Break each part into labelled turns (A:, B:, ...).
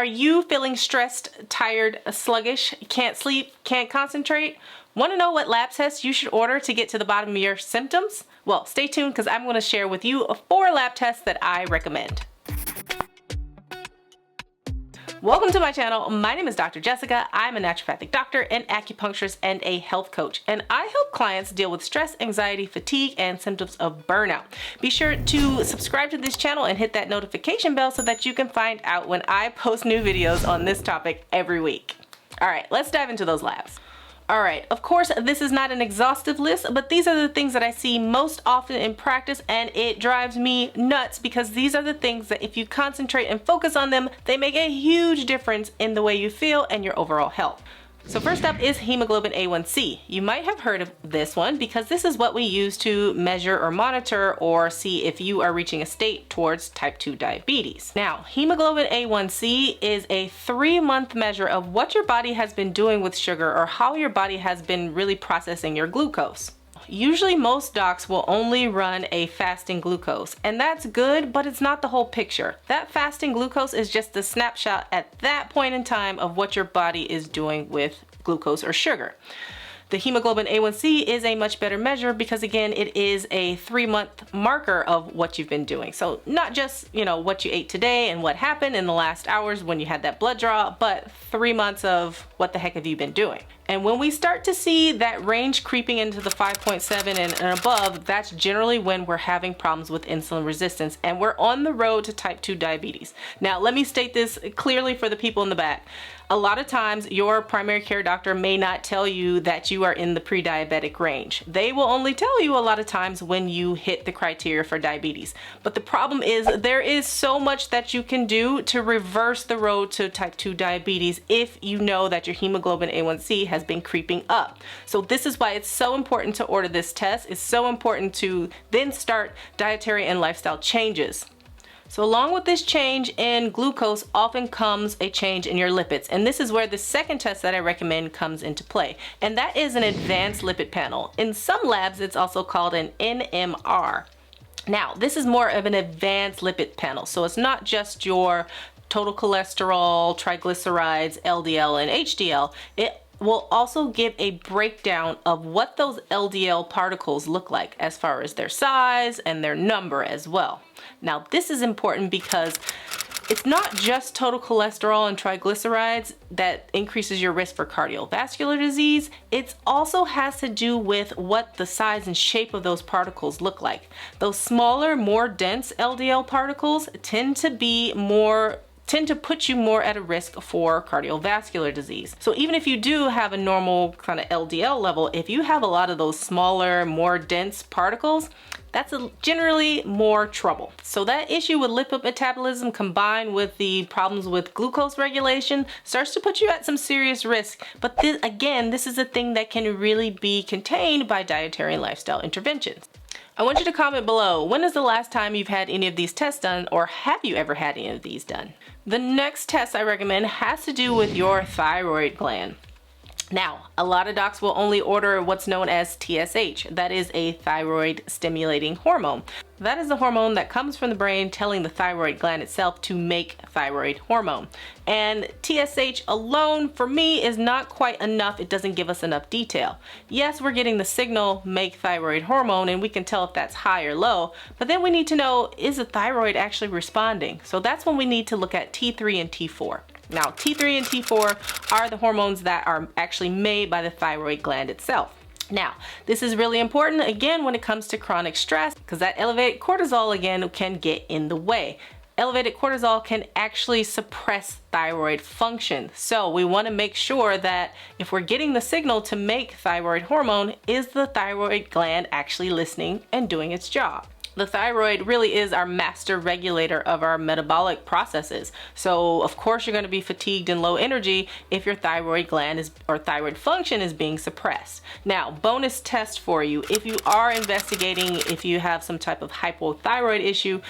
A: Are you feeling stressed, tired, sluggish, can't sleep, can't concentrate? Want to know what lab tests you should order to get to the bottom of your symptoms? Well, stay tuned because I'm going to share with you 4 lab tests that I recommend. Welcome to my channel. My name is Dr. Jessica. I'm a naturopathic doctor, an acupuncturist, and a health coach. And I help clients deal with stress, anxiety, fatigue, and symptoms of burnout. Be sure to subscribe to this channel and hit that notification bell so that you can find out when I post new videos on this topic every week. All right, let's dive into those labs. All right, of course, this is not an exhaustive list, but these are the things that I see most often in practice, and it drives me nuts because these are the things that if you concentrate and focus on them, they make a huge difference in the way you feel and your overall health. So first up is hemoglobin A1C. You might have heard of this one because this is what we use to measure or monitor or see if you are reaching a state towards type 2 diabetes. Now, hemoglobin A1C is a 3-month measure of what your body has been doing with sugar or how your body has been really processing your glucose. Usually most docs will only run a fasting glucose, and that's good, but it's not the whole picture. That fasting glucose is just a snapshot at that point in time of what your body is doing with glucose or sugar. The hemoglobin A1C is a much better measure because again, it is a 3-month marker of what you've been doing. So not just, what you ate today and what happened in the last hours when you had that blood draw, but 3 months of what the heck have you been doing. And when we start to see that range creeping into the 5.7 and above, that's generally when we're having problems with insulin resistance and we're on the road to type 2 diabetes. Now, let me state this clearly for the people in the back. A lot of times your primary care doctor may not tell you that you are in the pre-diabetic range. They will only tell you a lot of times when you hit the criteria for diabetes. But the problem is there is so much that you can do to reverse the road to type 2 diabetes if you know that your hemoglobin A1C has been creeping up. So this is why it's so important to order this test. It's so important to then start dietary and lifestyle changes. So along with this change in glucose often comes a change in your lipids. And this is where the second test that I recommend comes into play. And that is an advanced lipid panel. In some labs, it's also called an NMR. Now, this is more of an advanced lipid panel. So it's not just your total cholesterol, triglycerides, LDL, and HDL. It will also give a breakdown of what those LDL particles look like as far as their size and their number as well. Now, this is important because it's not just total cholesterol and triglycerides that increases your risk for cardiovascular disease. It also has to do with what the size and shape of those particles look like. Those smaller, more dense LDL particles tend to put you more at a risk for cardiovascular disease. So even if you do have a normal kind of LDL level, if you have a lot of those smaller, more dense particles, that's generally more trouble. So that issue with lipid metabolism combined with the problems with glucose regulation starts to put you at some serious risk. But this is a thing that can really be contained by dietary and lifestyle interventions. I want you to comment below, when is the last time you've had any of these tests done, or have you ever had any of these done? The next test I recommend has to do with your thyroid gland. Now, a lot of docs will only order what's known as TSH. That is a thyroid stimulating hormone. That is a hormone that comes from the brain telling the thyroid gland itself to make thyroid hormone. And TSH alone, for me, is not quite enough. It doesn't give us enough detail. Yes, we're getting the signal, make thyroid hormone, and we can tell if that's high or low, but then we need to know, is the thyroid actually responding? So that's when we need to look at T3 and T4. Now, T3 and T4 are the hormones that are actually made by the thyroid gland itself. Now, this is really important, again, when it comes to chronic stress, because that elevated cortisol, again, can get in the way. Elevated cortisol can actually suppress thyroid function. So we want to make sure that if we're getting the signal to make thyroid hormone, is the thyroid gland actually listening and doing its job? The thyroid really is our master regulator of our metabolic processes. So of course you're going to be fatigued and low energy if your thyroid gland or thyroid function is being suppressed. Now, bonus test for you, if you are investigating if you have some type of hypothyroid issue,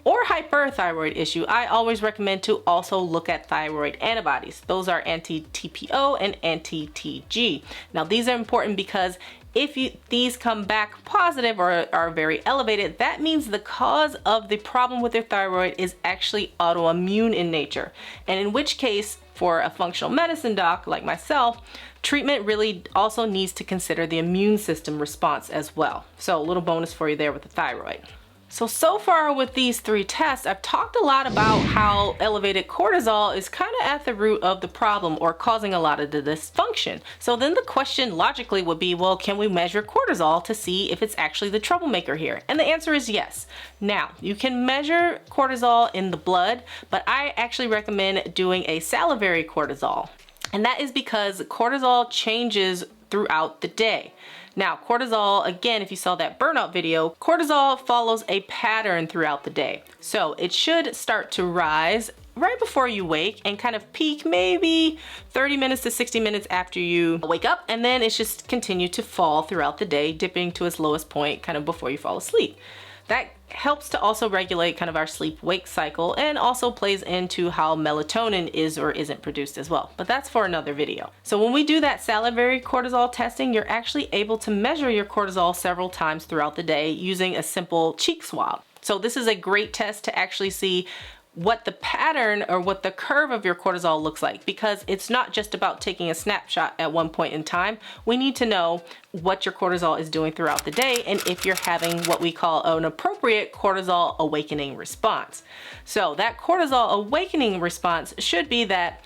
A: or hyperthyroid issue, I always recommend to also look at thyroid antibodies. Those are anti-TPO and anti-TG. Now, these are important because If these come back positive or are very elevated, that means the cause of the problem with their thyroid is actually autoimmune in nature. And in which case, for a functional medicine doc like myself, treatment really also needs to consider the immune system response as well. So a little bonus for you there with the thyroid. So far with these 3 tests, I've talked a lot about how elevated cortisol is kind of at the root of the problem or causing a lot of the dysfunction. So then the question logically would be, well, can we measure cortisol to see if it's actually the troublemaker here? And the answer is yes. Now, you can measure cortisol in the blood, but I actually recommend doing a salivary cortisol. And that is because cortisol changes throughout the day. Now, cortisol, again, if you saw that burnout video, cortisol follows a pattern throughout the day. So it should start to rise right before you wake and kind of peak maybe 30 minutes to 60 minutes after you wake up, and then it's just continue to fall throughout the day, dipping to its lowest point kind of before you fall asleep. That helps to also regulate kind of our sleep-wake cycle and also plays into how melatonin is or isn't produced as well. But that's for another video. So when we do that salivary cortisol testing, you're actually able to measure your cortisol several times throughout the day using a simple cheek swab. So this is a great test to actually see what the pattern or what the curve of your cortisol looks like, because it's not just about taking a snapshot at one point in time. We need to know what your cortisol is doing throughout the day and if you're having what we call an appropriate cortisol awakening response. So that cortisol awakening response should be that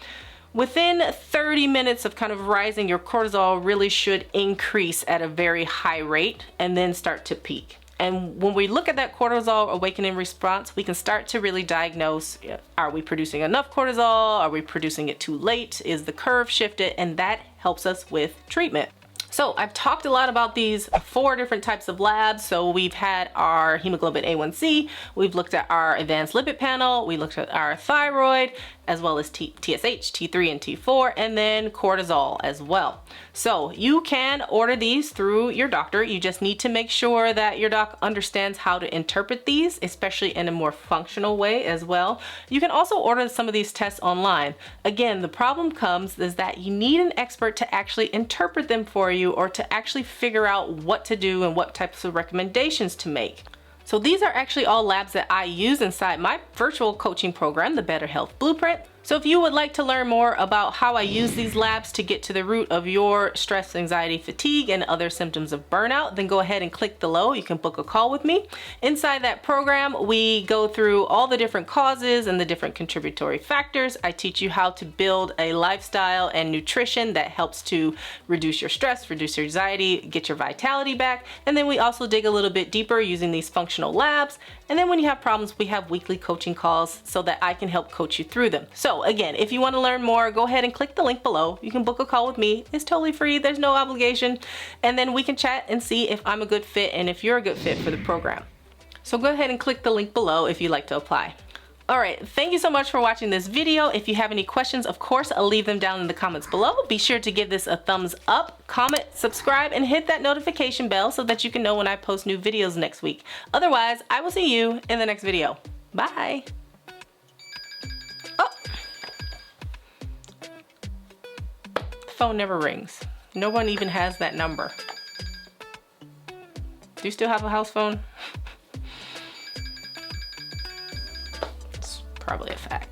A: within 30 minutes of kind of rising, your cortisol really should increase at a very high rate and then start to peak. And when we look at that cortisol awakening response, we can start to really diagnose, are we producing enough cortisol? Are we producing it too late? Is the curve shifted? And that helps us with treatment. So I've talked a lot about these 4 different types of labs. So we've had our hemoglobin A1C, we've looked at our advanced lipid panel, we looked at our thyroid, as well as TSH, T3, and T4, and then cortisol as well. So you can order these through your doctor. You just need to make sure that your doc understands how to interpret these, especially in a more functional way as well. You can also order some of these tests online. Again, the problem comes is that you need an expert to actually interpret them for you or to actually figure out what to do and what types of recommendations to make. So these are actually all labs that I use inside my virtual coaching program, the Better Health Blueprint. So if you would like to learn more about how I use these labs to get to the root of your stress, anxiety, fatigue, and other symptoms of burnout, then go ahead and click below. You can book a call with me. Inside that program, we go through all the different causes and the different contributory factors. I teach you how to build a lifestyle and nutrition that helps to reduce your stress, reduce your anxiety, get your vitality back. And then we also dig a little bit deeper using these functional labs. And then when you have problems, we have weekly coaching calls so that I can help coach you through them. So again, if you want to learn more, go ahead and click the link below. You can book a call with me. It's totally free. There's no obligation. And then we can chat and see if I'm a good fit and if you're a good fit for the program. So go ahead and click the link below if you'd like to apply. All right, thank you so much for watching this video. If you have any questions, of course, I'll leave them down in the comments below. Be sure to give this a thumbs up, comment, subscribe, and hit that notification bell so that you can know when I post new videos next week. Otherwise, I will see you in the next video. Bye. Oh. The phone never rings. No one even has that number. Do you still have a house phone? Probably a fact.